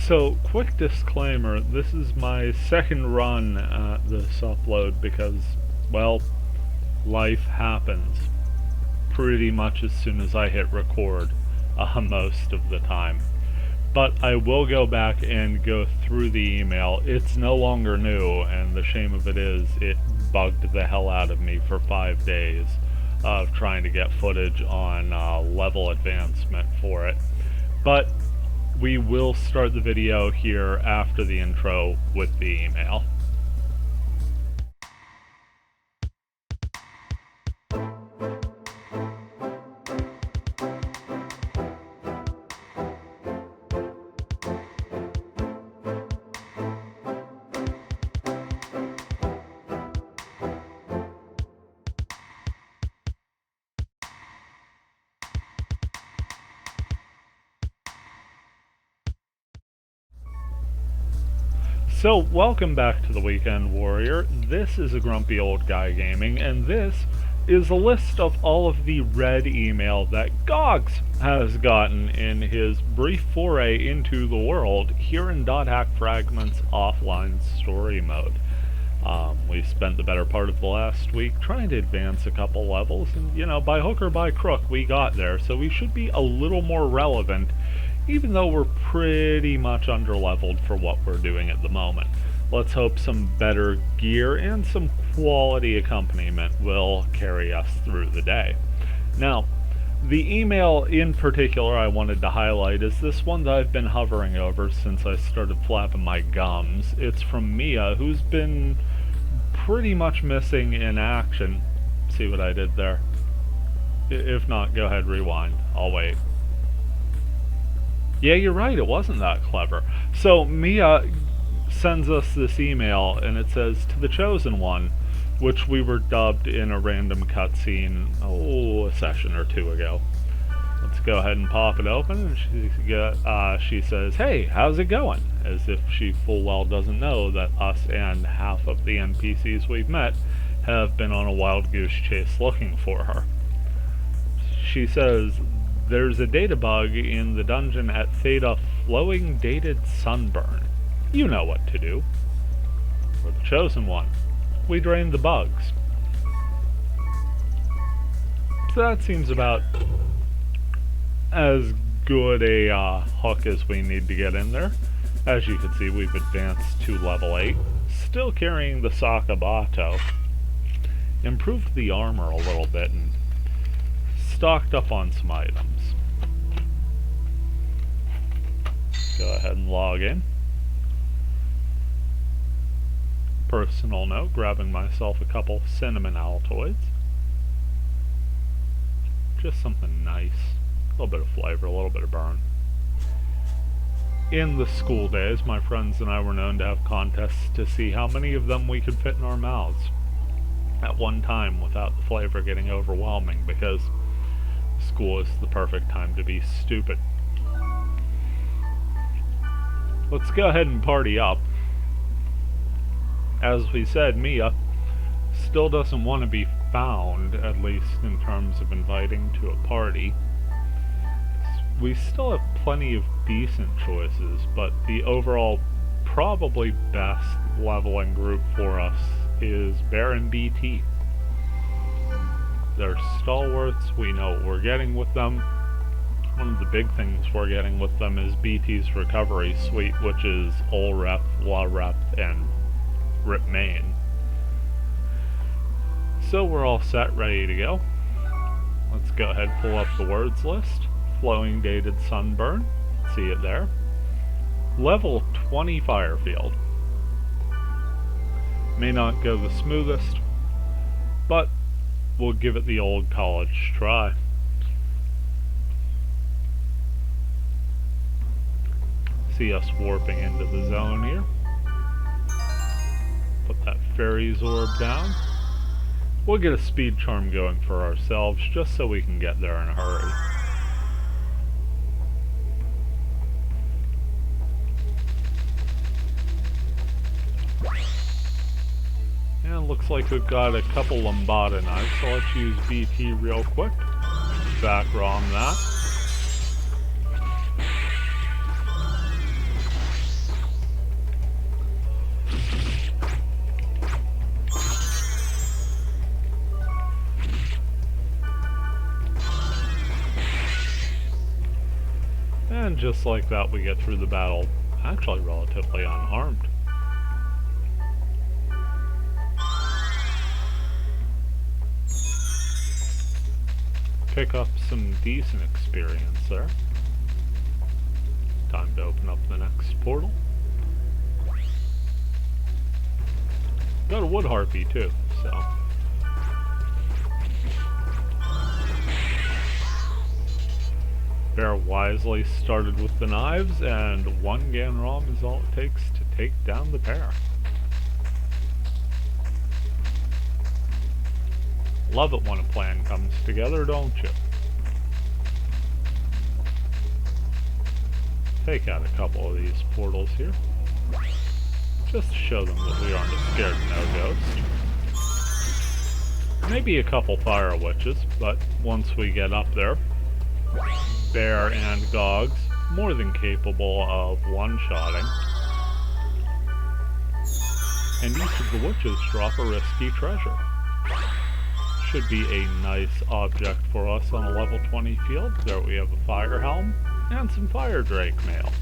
So, quick disclaimer, this is my second run at this upload because, well, life happens pretty much as soon as I hit record, most of the time. But I will go back and go through the email. It's no longer new, and the shame of it is, it bugged the hell out of me for 5 days of trying to get footage on level advancement for it. But we will start the video here after the intro with the email. So, welcome back to the Weekend Warrior. This is a grumpy old guy gaming, and this is a list of all of the red email that GAWGZ has gotten in his brief foray into the world here in .hack Fragments offline story mode. We spent the better part of the last week trying to advance a couple levels, and by hook or by crook we got there, so we should be a little more relevant even though we're pretty much underleveled for what we're doing at the moment. Let's hope some better gear and some quality accompaniment will carry us through the day. Now, the email in particular I wanted to highlight is this one that I've been hovering over since I started flapping my gums. It's from Mia, who's been pretty much missing in action. See what I did there? If not, go ahead, rewind. I'll wait. Yeah, you're right, it wasn't that clever. So Mia sends us this email, and it says, "To the Chosen One," which we were dubbed in a random cutscene, a session or two ago. Let's go ahead and pop it open, and she says, "Hey, how's it going?" As if she full well doesn't know that us and half of the NPCs we've met have been on a wild goose chase looking for her. She says, "There's a data bug in the dungeon at Theta, flowing dated sunburn. You know what to do. We're the Chosen One. We drain the bugs." So that seems about as good a hook as we need to get in there. As you can see, we've advanced to level 8. Still carrying the Sakabato. Improved the armor a little bit and stocked up on some items. Go ahead and log in. Personal note, grabbing myself a couple cinnamon Altoids. Just something nice. A little bit of flavor, a little bit of burn. In the school days, my friends and I were known to have contests to see how many of them we could fit in our mouths at one time without the flavor getting overwhelming, because school is the perfect time to be stupid. Let's go ahead and party up. As we said, Mia still doesn't want to be found, at least in terms of inviting to a party. We still have plenty of decent choices, but the overall probably best leveling group for us is Bear and BT. They're stalwarts, we know what we're getting with them. One of the big things we're getting with them is BT's recovery suite, which is Ol Rep, La Rep, and Rip Main. So we're all set, ready to go. Let's go ahead and pull up the words list. Flowing dated sunburn, see it there. Level 20 Firefield. May not go the smoothest, but we'll give it the old college try. See us warping into the zone here. Put that fairy's orb down. We'll get a speed charm going for ourselves just so we can get there in a hurry. And looks like we've got a couple Lambada knives, so let's use BT real quick. Back ROM that. And just like that, we get through the battle actually relatively unharmed. Pick up some decent experience there. Time to open up the next portal. Got a wood harpy too, so. Bear wisely started with the knives, and one Ganrom is all it takes to take down the pair. Love it when a plan comes together, don't you? Take out a couple of these portals here. Just to show them that we aren't a scared no-ghost. Maybe a couple fire witches, but once we get up there, Bear and GAWGZ more than capable of one-shotting. And each of the witches drop a risky treasure. Should be a nice object for us on a level 20 field. There we have a fire helm and some fire drake mail.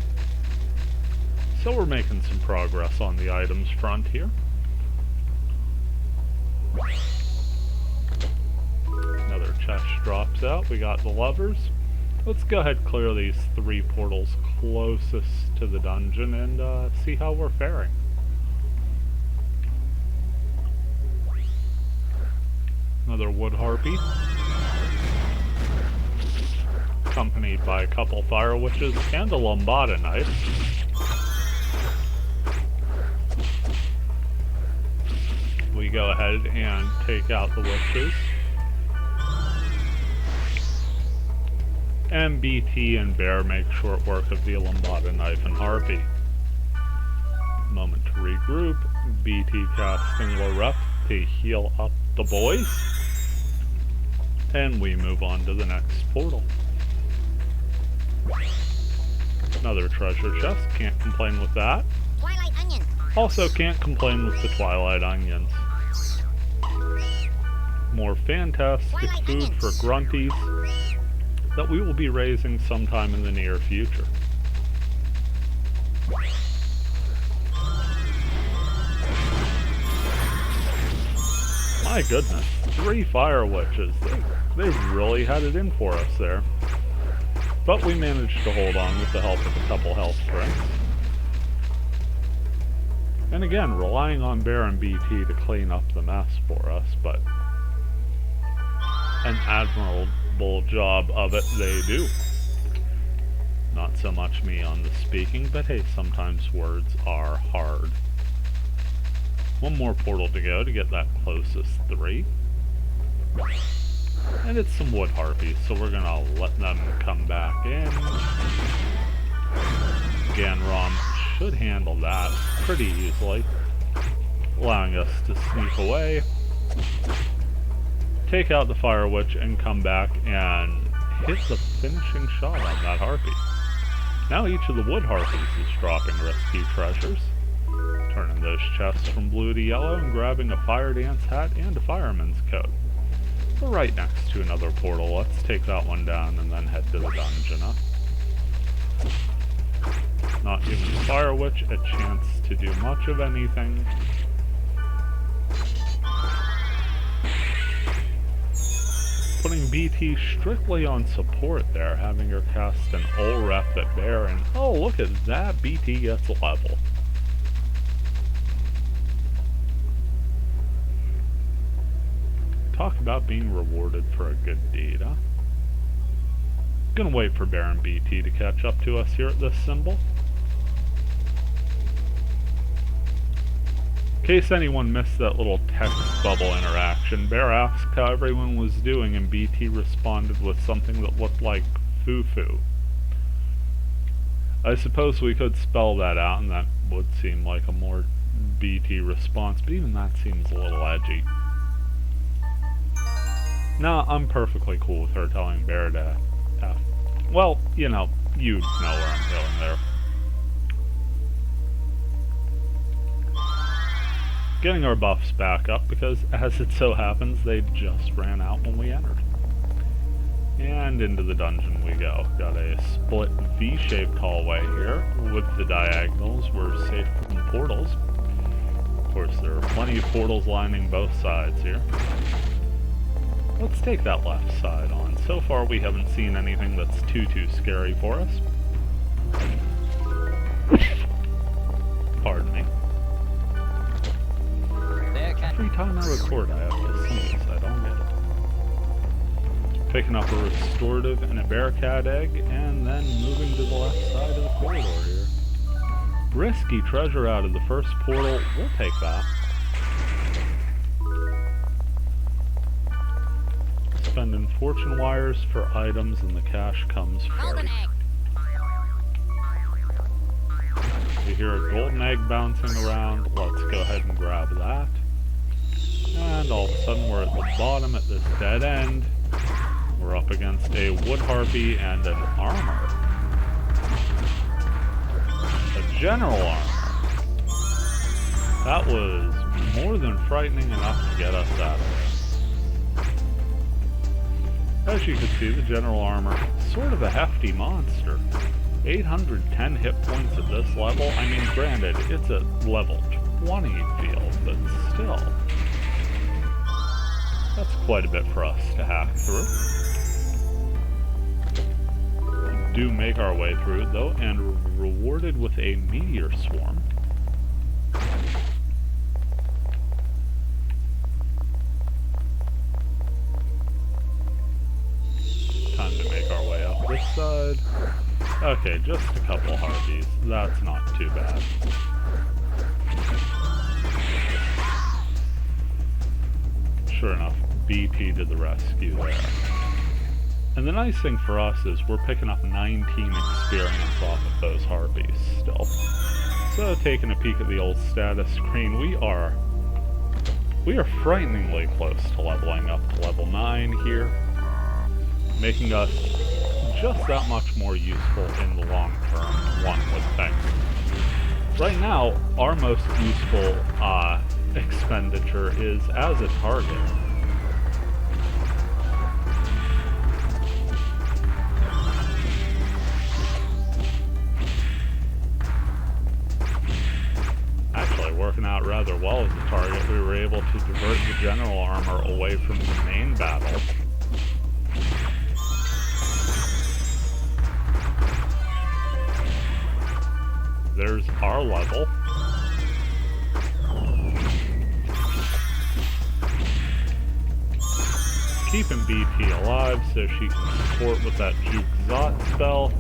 So we're making some progress on the items front here. Another chest drops out. We got the levers. Let's go ahead and clear these 3 portals closest to the dungeon and see how we're faring. Another wood harpy, accompanied by a couple fire witches and a lambada knife. We go ahead and take out the witches. And BT and Bear make short work of the lambada knife and harpy. Moment to regroup. BT casting Lorep to heal up the boys. And we move on to the next portal. Another treasure chest, can't complain with that. Twilight onion. Also can't complain with the twilight onions. More fantastic food for grunties that we will be raising sometime in the near future. My goodness, 3 fire witches. They've really had it in for us there. But we managed to hold on with the help of a couple health drinks. And again, relying on Bear and BT to clean up the mess for us, but an admirable job of it they do. Not so much me on the speaking, but hey, sometimes words are hard. One more portal to go to get that closest 3. And it's some wood harpies, so we're gonna let them come back in. Ganrom should handle that pretty easily, allowing us to sneak away, take out the fire witch, and come back and hit the finishing shot on that harpy. Now each of the wood harpies is dropping risky treasures, turning those chests from blue to yellow and grabbing a fire dance hat and a fireman's coat. We're right next to another portal. Let's take that one down and then head to the dungeon, huh? Not giving the fire witch a chance to do much of anything. Putting BT strictly on support there, having her cast an ult rep at Bear, and oh, look at that, BT gets level. Talk about being rewarded for a good deed, huh? Gonna wait for Bear and BT to catch up to us here at this symbol. In case anyone missed that little text bubble interaction, Bear asked how everyone was doing and BT responded with something that looked like foo-foo. I suppose we could spell that out and that would seem like a more BT response, but even that seems a little edgy. Nah, I'm perfectly cool with her telling Bear to F. Well, you know where I'm going there. Getting our buffs back up because, as it so happens, they just ran out when we entered. And into the dungeon we go. Got a split V-shaped hallway here with the diagonals. We're safe from portals. Of course, there are plenty of portals lining both sides here. Let's take that left side on. So far we haven't seen anything that's too scary for us. Pardon me. Every time I record I have to sneeze. I don't get it. Picking up a restorative and a bear cat egg, and then moving to the left side of the corridor here. Risky treasure out of the first portal. We'll take that. Spending fortune wires for items, and the cash comes first. We hear a golden egg bouncing around. Let's go ahead and grab that. And all of a sudden we're at the bottom at this dead end. We're up against a wood harpy and an armor. A general armor. That was more than frightening enough to get us out of there. As you can see, the general armor, sort of a hefty monster. 810 hit points at this level. I mean, granted, it's a level 20 field, but still. That's quite a bit for us to hack through. We do make our way through it, though, and rewarded with a meteor swarm. Time to make our way up this side. Okay, just a couple harpies. That's not too bad. Sure enough, BP to the rescue there. And the nice thing for us is we're picking up 19 experience off of those harpies still. So taking a peek at the old status screen, we are frighteningly close to leveling up to level 9 here, making us just that much more useful in the long term, one would think. Right now, our most useful expenditure is as a target. Actually, working out rather well as a target, we were able to divert the general armor away from the main battle. There's our level. Keeping BP alive so she can support with that GAWGZ spell.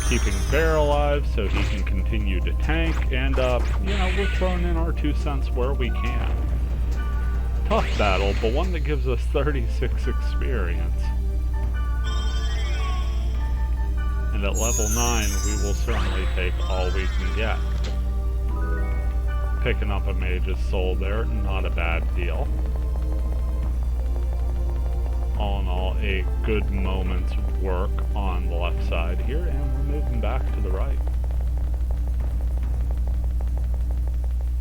Keeping Bear alive so he can continue to tank. And, you know, we're throwing in our 2 cents where we can. Tough battle, but one that gives us 36 experience. And at level 9, we will certainly take all we can get. Picking up a mage's soul there, not a bad deal. All in all, a good moment's work on the left side here, and we're moving back to the right.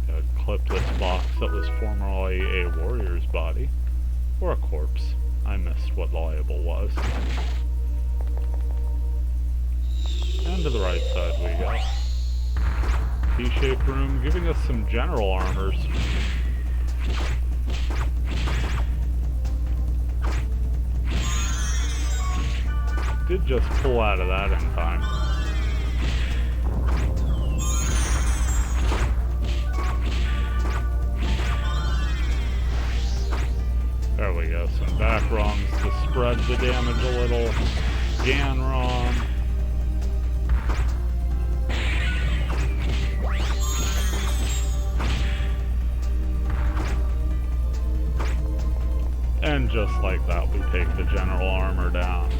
Gotta clip this box that was formerly a warrior's body. Or a corpse. I missed what the label was. And to the right side we go. T-shaped room, giving us some general armors. Did just pull out of that in time. There we go, some back rungs to spread the damage a little. Gan rung. And just like that, we take the general armor down.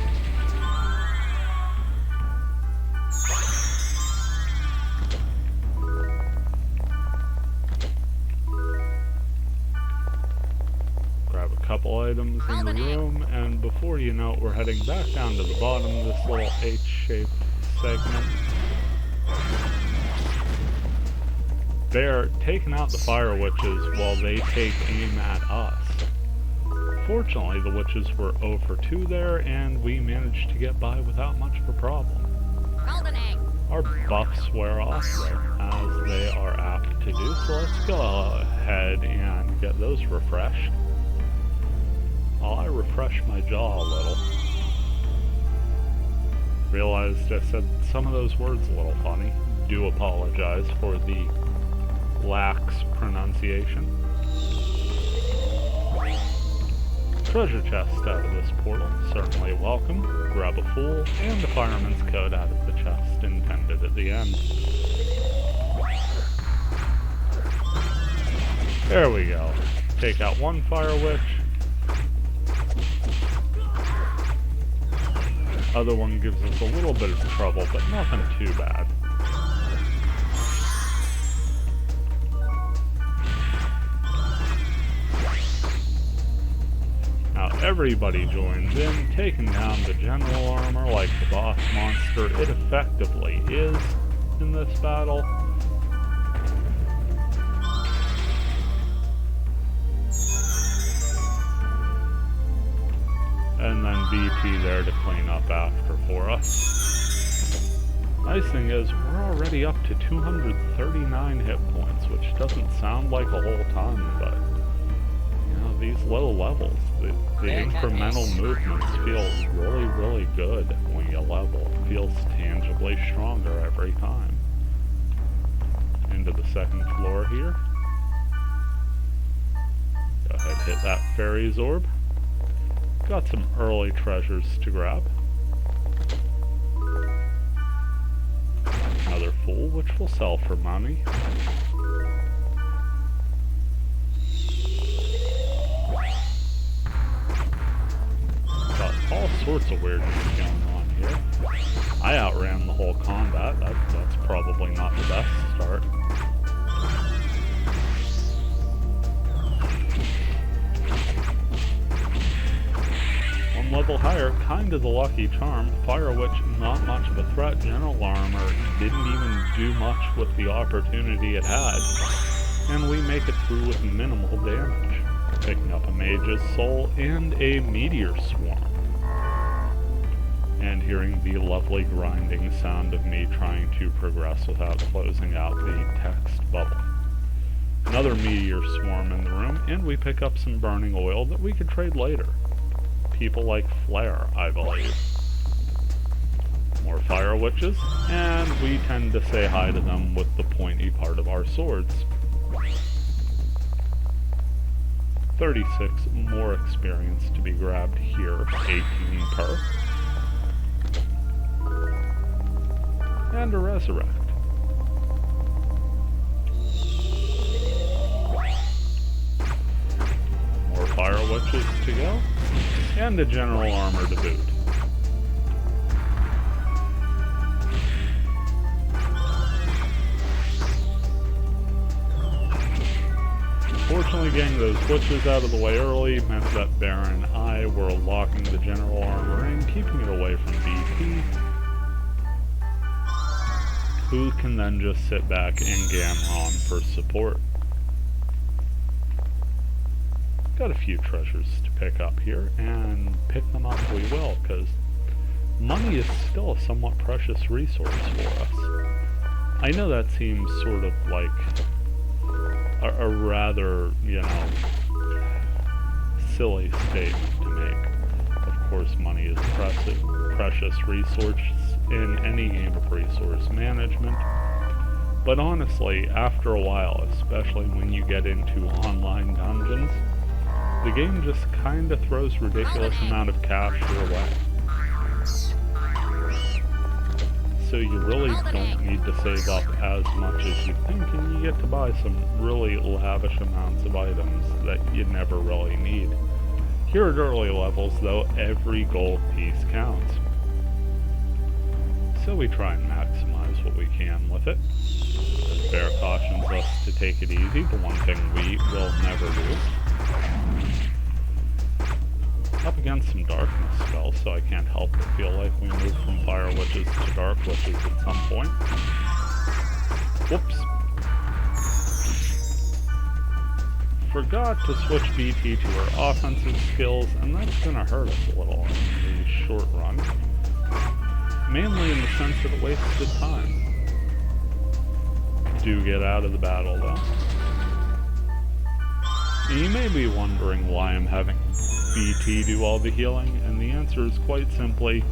Grab a couple items in the room, and before you know it, we're heading back down to the bottom of this little H-shaped segment. They're taking out the fire witches while they take aim at us. Fortunately, the witches were 0 for 2 there, and we managed to get by without much of a problem. Golden egg. Our buffs wear off, though, as they are apt to do, so let's go ahead and get those refreshed. While I refresh my jaw a little, realized I said some of those words a little funny. Do apologize for the lax pronunciation. Treasure chest out of this portal, certainly welcome. Grab a fool and a fireman's coat out of the chest intended at the end. There we go. Take out one fire witch. Other one gives us a little bit of trouble, but nothing too bad. Now everybody joins in, taking down the general armor like the boss monster it effectively is in this battle. And then VP there to clean up after for us. Nice thing is, we're already up to 239 hit points, which doesn't sound like a whole ton, but you know, these low levels, the incremental movements feel really, really good when you level. It feels tangibly stronger every time. Into the second floor here. Go ahead, hit that fairy's orb. Got some early treasures to grab. Another fool, which we'll sell for money. Got all sorts of weirdness going on here. I outran the whole combat. That's probably not the best start. Level higher, kind of the lucky charm. Fire Witch, not much of a threat. General Armor didn't even do much with the opportunity it had. And we make it through with minimal damage. Picking up a Mage's Soul and a Meteor Swarm. And hearing the lovely grinding sound of me trying to progress without closing out the text bubble. Another Meteor Swarm in the room, and we pick up some burning oil that we could trade later. People like Flare, I believe. More fire witches, and we tend to say hi to them with the pointy part of our swords. 36 more experience to be grabbed here, 18 per. And a resurrect. More fire witches to go. And the general armor to boot. Fortunately, getting those witches out of the way early meant that Baron and I were locking the general armor in, keeping it away from VP, who can then just sit back and Gamron for support. Got a few treasures to pick up here, and pick them up we will, because money is still a somewhat precious resource for us. I know that seems sort of like a rather, you know, silly statement to make. Of course, money is precious resource in any game of resource management. But honestly, after a while, especially when you get into online dungeons, the game just kinda throws ridiculous amount of cash your way. So you really don't need to save up as much as you think, and you get to buy some really lavish amounts of items that you never really need. Here at early levels, though, every gold piece counts. So we try and maximize what we can with it. As Bear cautions us to take it easy, the one thing we will never do. Up against some darkness spells, so I can't help but feel like we move from fire witches to dark witches at some point. Whoops. forgot to switch BT to her offensive skills, and that's going to hurt us a little in the short run. Mainly in the sense that it wasted time. Do get out of the battle, though. You may be wondering why I'm having BT do all the healing, and the answer is quite simply,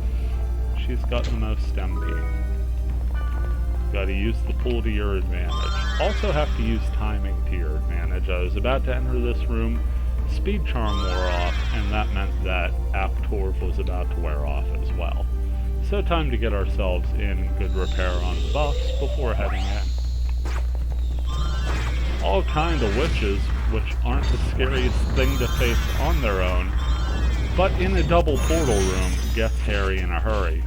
she's got the most MP. Gotta use the pool to your advantage. Also have to use timing to your advantage. I was about to enter this room, speed charm wore off, and that meant that Aptorv was about to wear off as well. So time to get ourselves in good repair on the buffs before heading in. All kind of witches, which aren't the scariest thing to face on their own, but in a double portal room gets hairy in a hurry.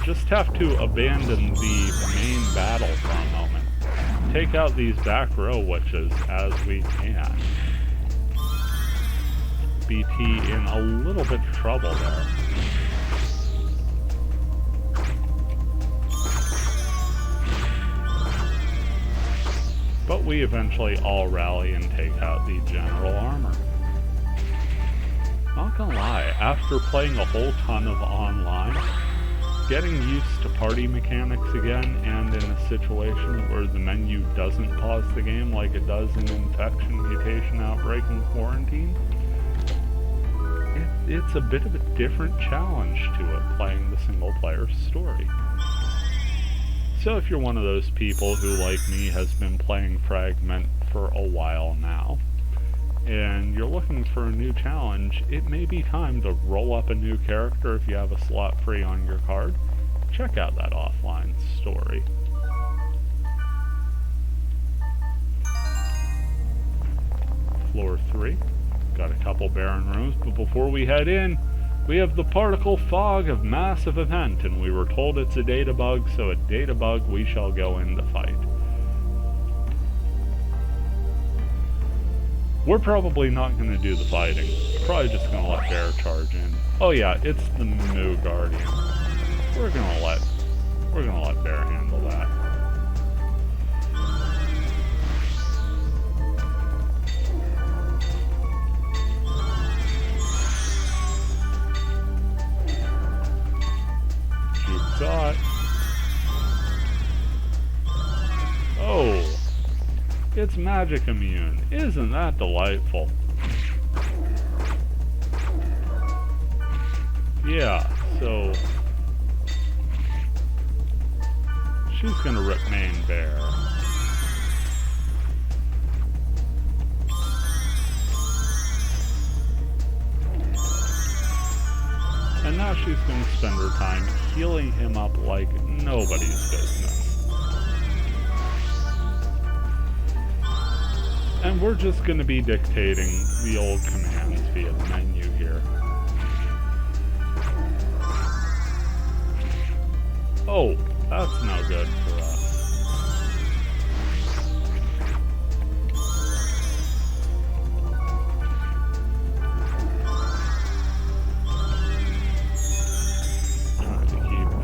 Just have to abandon the main battle for a moment. Take out these back row witches as we can. BT in a little bit of trouble there. But we eventually all rally and take out the general armor. Not gonna lie, after playing a whole ton of online, getting used to party mechanics again, and in a situation where the menu doesn't pause the game like it does in Infection, Mutation, Outbreak, and Quarantine, it's a bit of a different challenge to it, playing the single-player story. So if you're one of those people who, like me, has been playing Fragment for a while now, and you're looking for a new challenge, it may be time to roll up a new character if you have a slot free on your card. Check out that offline story. Floor 3. Got a couple barren rooms, but before we head in, we have the particle fog of massive event, and we were told it's a data bug, so a data bug we shall go in to fight. We're probably not going to do the fighting. Probably just going to let Bear charge in. Oh yeah, it's the Moo Guardian. We're gonna let Bear handle that. Thought. Oh, it's magic immune. Isn't that delightful? Yeah, so she's gonna rip main Bear. And now she's going to spend her time healing him up like nobody's business. And we're just going to be dictating the old commands via the menu here. Oh, that's no good for us.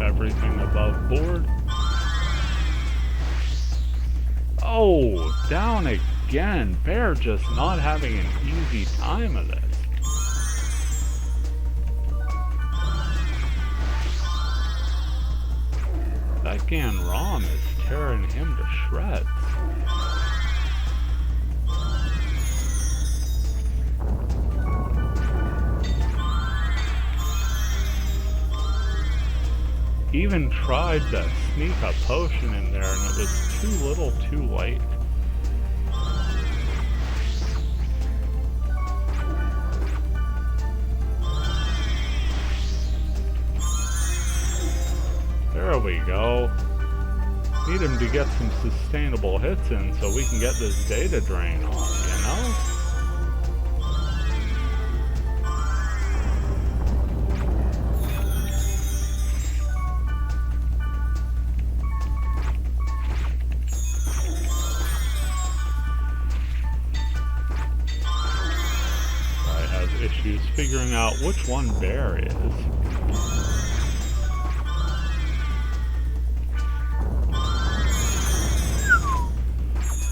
Everything above board. Oh, down again. Bear just not having an easy time of this. That Gan Rom is tearing him to shreds. Even tried to sneak a potion in there, and it was too little too late. There we go. Need him to get some sustainable hits in so we can get this data drain on, you know? Issues figuring out which one Bear is.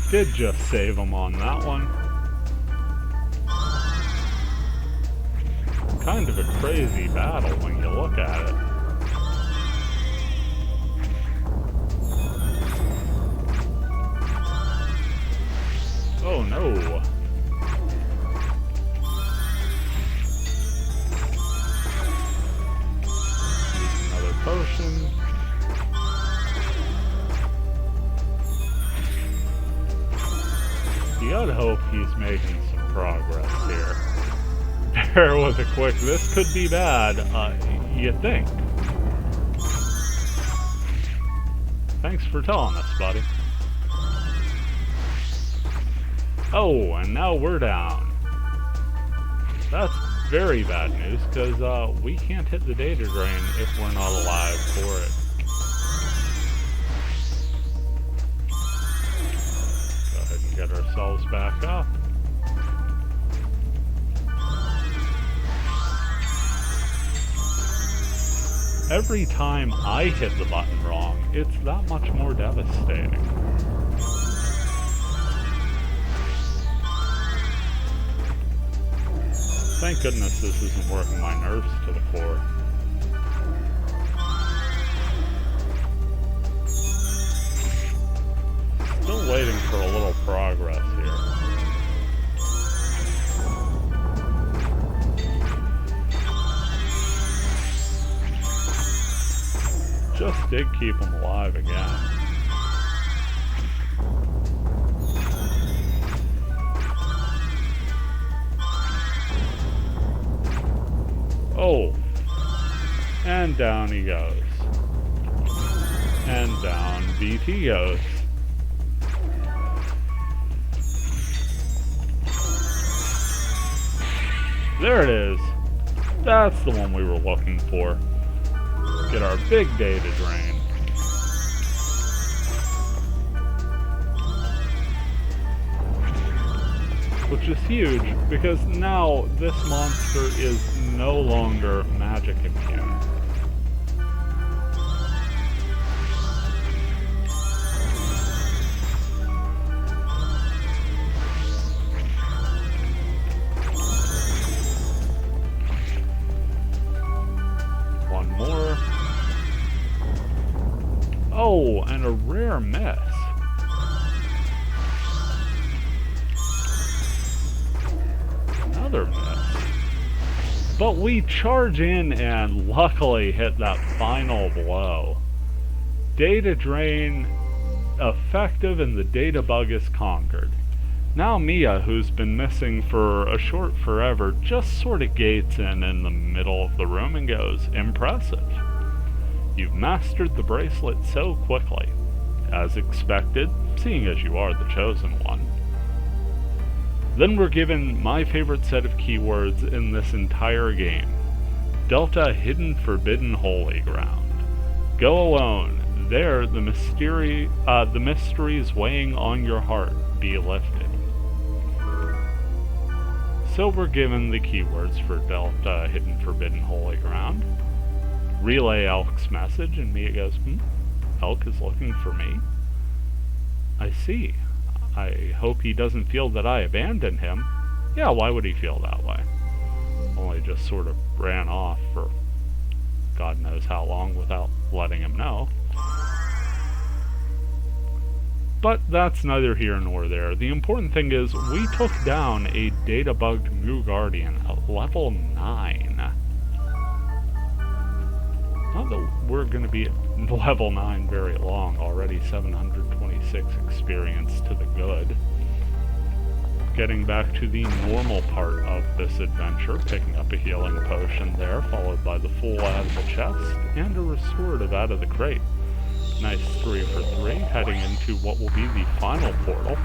Did just save him on that one. Kind of a crazy battle when you look at it. Oh no. Use another potion. You gotta hope he's making some progress here. There was a quick, this could be bad, you think. Thanks for telling us, buddy. Oh, and now we're down. That's very bad news, because we can't hit the data drain if we're not alive for it. Go ahead and get ourselves back up. Every time I hit the button wrong, it's that much more devastating. Thank goodness this isn't working my nerves to the core. Still waiting for a little progress here. Just did keep him alive again. Oh, and down he goes. And down BT goes. There it is. That's the one we were looking for. Get our big data drain. Which is huge, because now this monster is no longer magic immune. One more. Oh, and a rare miss. Another miss. But we charge in and luckily hit that final blow. Data drain effective and the data bug is conquered. Now Mia, who's been missing for a short forever, just sort of gates in the middle of the room and goes, "Impressive. You've mastered the bracelet so quickly. As expected, seeing as you are the chosen one." Then we're given my favorite set of keywords in this entire game. Delta Hidden Forbidden Holy Ground. Go alone. There the mysteries weighing on your heart be lifted. So we're given the keywords for Delta Hidden Forbidden Holy Ground. Relay Elk's message, and Mia goes, Elk is looking for me? I see. I hope he doesn't feel that I abandoned him. Yeah, why would he feel that way? Only just sort of ran off for God knows how long without letting him know. But that's neither here nor there. The important thing is, we took down a data-bugged Moo Guardian at level 9. Not that we're going to be at level 9 very long, already 726 experience to the good. Getting back to the normal part of this adventure, picking up a healing potion there, followed by the full out of the chest, and a restorative out of the crate. Nice 3 for 3, heading into what will be the final portal.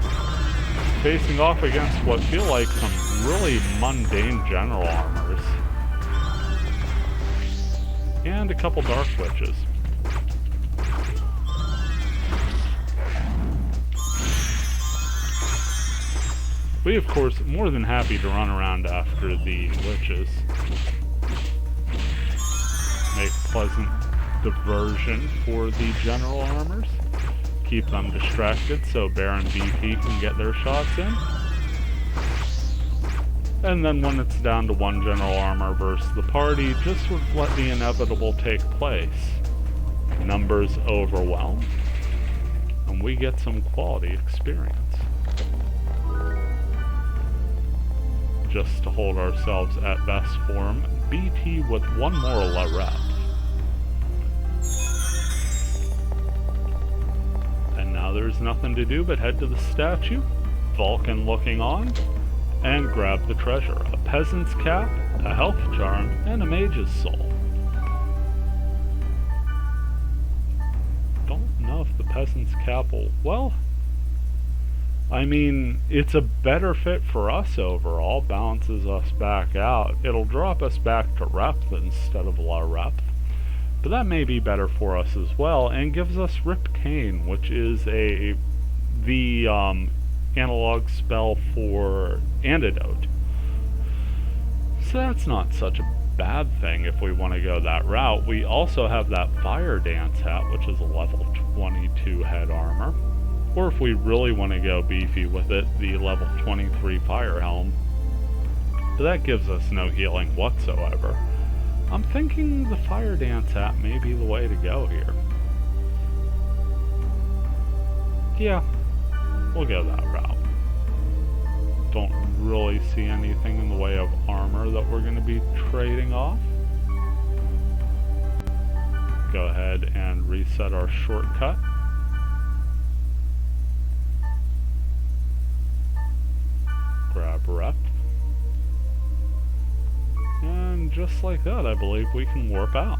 Facing off against what feel like some really mundane general armors. And a couple Dark Witches. We, of course, more than happy to run around after the witches. Make pleasant diversion for the general armors. keep them distracted so Bear and BP can get their shots in. And then when it's down to one general armor versus the party, just sort of let the inevitable take place. Numbers overwhelm, and we get some quality experience. Just to hold ourselves at best form, BP with one more la rep. And now there's nothing to do but head to the statue, Vulcan looking on, and grab the treasure. A peasant's cap, a health charm, and a mage's soul. Don't know if the peasant's cap will... well, I mean, it's a better fit for us overall, balances us back out. It'll drop us back to rep instead of la rep, but that may be better for us as well, and gives us Rip Cane, which is the analog spell for Antidote. So that's not such a bad thing if we want to go that route. We also have that Fire Dance hat, which is a level 22 head armor. Or if we really want to go beefy with it, the level 23 Fire Helm. But that gives us no healing whatsoever. I'm thinking the Fire Dance hat may be the way to go here. Yeah, we'll go that route. Don't really see anything in the way of armor that we're going to be trading off. Go ahead and reset our shortcut. Grab rep. And just like that, I believe we can warp out.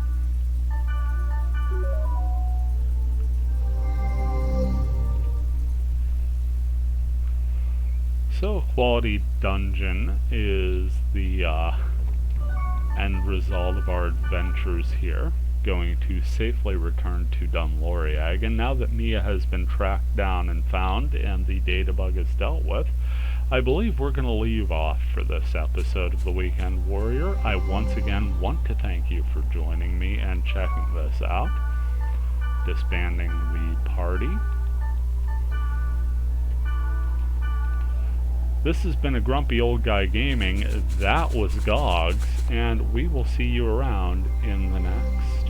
So, Quality Dungeon is the end result of our adventures here, going to safely return to Dunloriag. And now that Mia has been tracked down and found, and the data bug is dealt with, I believe we're going to leave off for this episode of The Weekend Warrior. I once again want to thank you for joining me and checking this out. Disbanding the party. This has been a Grumpy Old Guy Gaming. That was GAWGZ, and we will see you around in the next.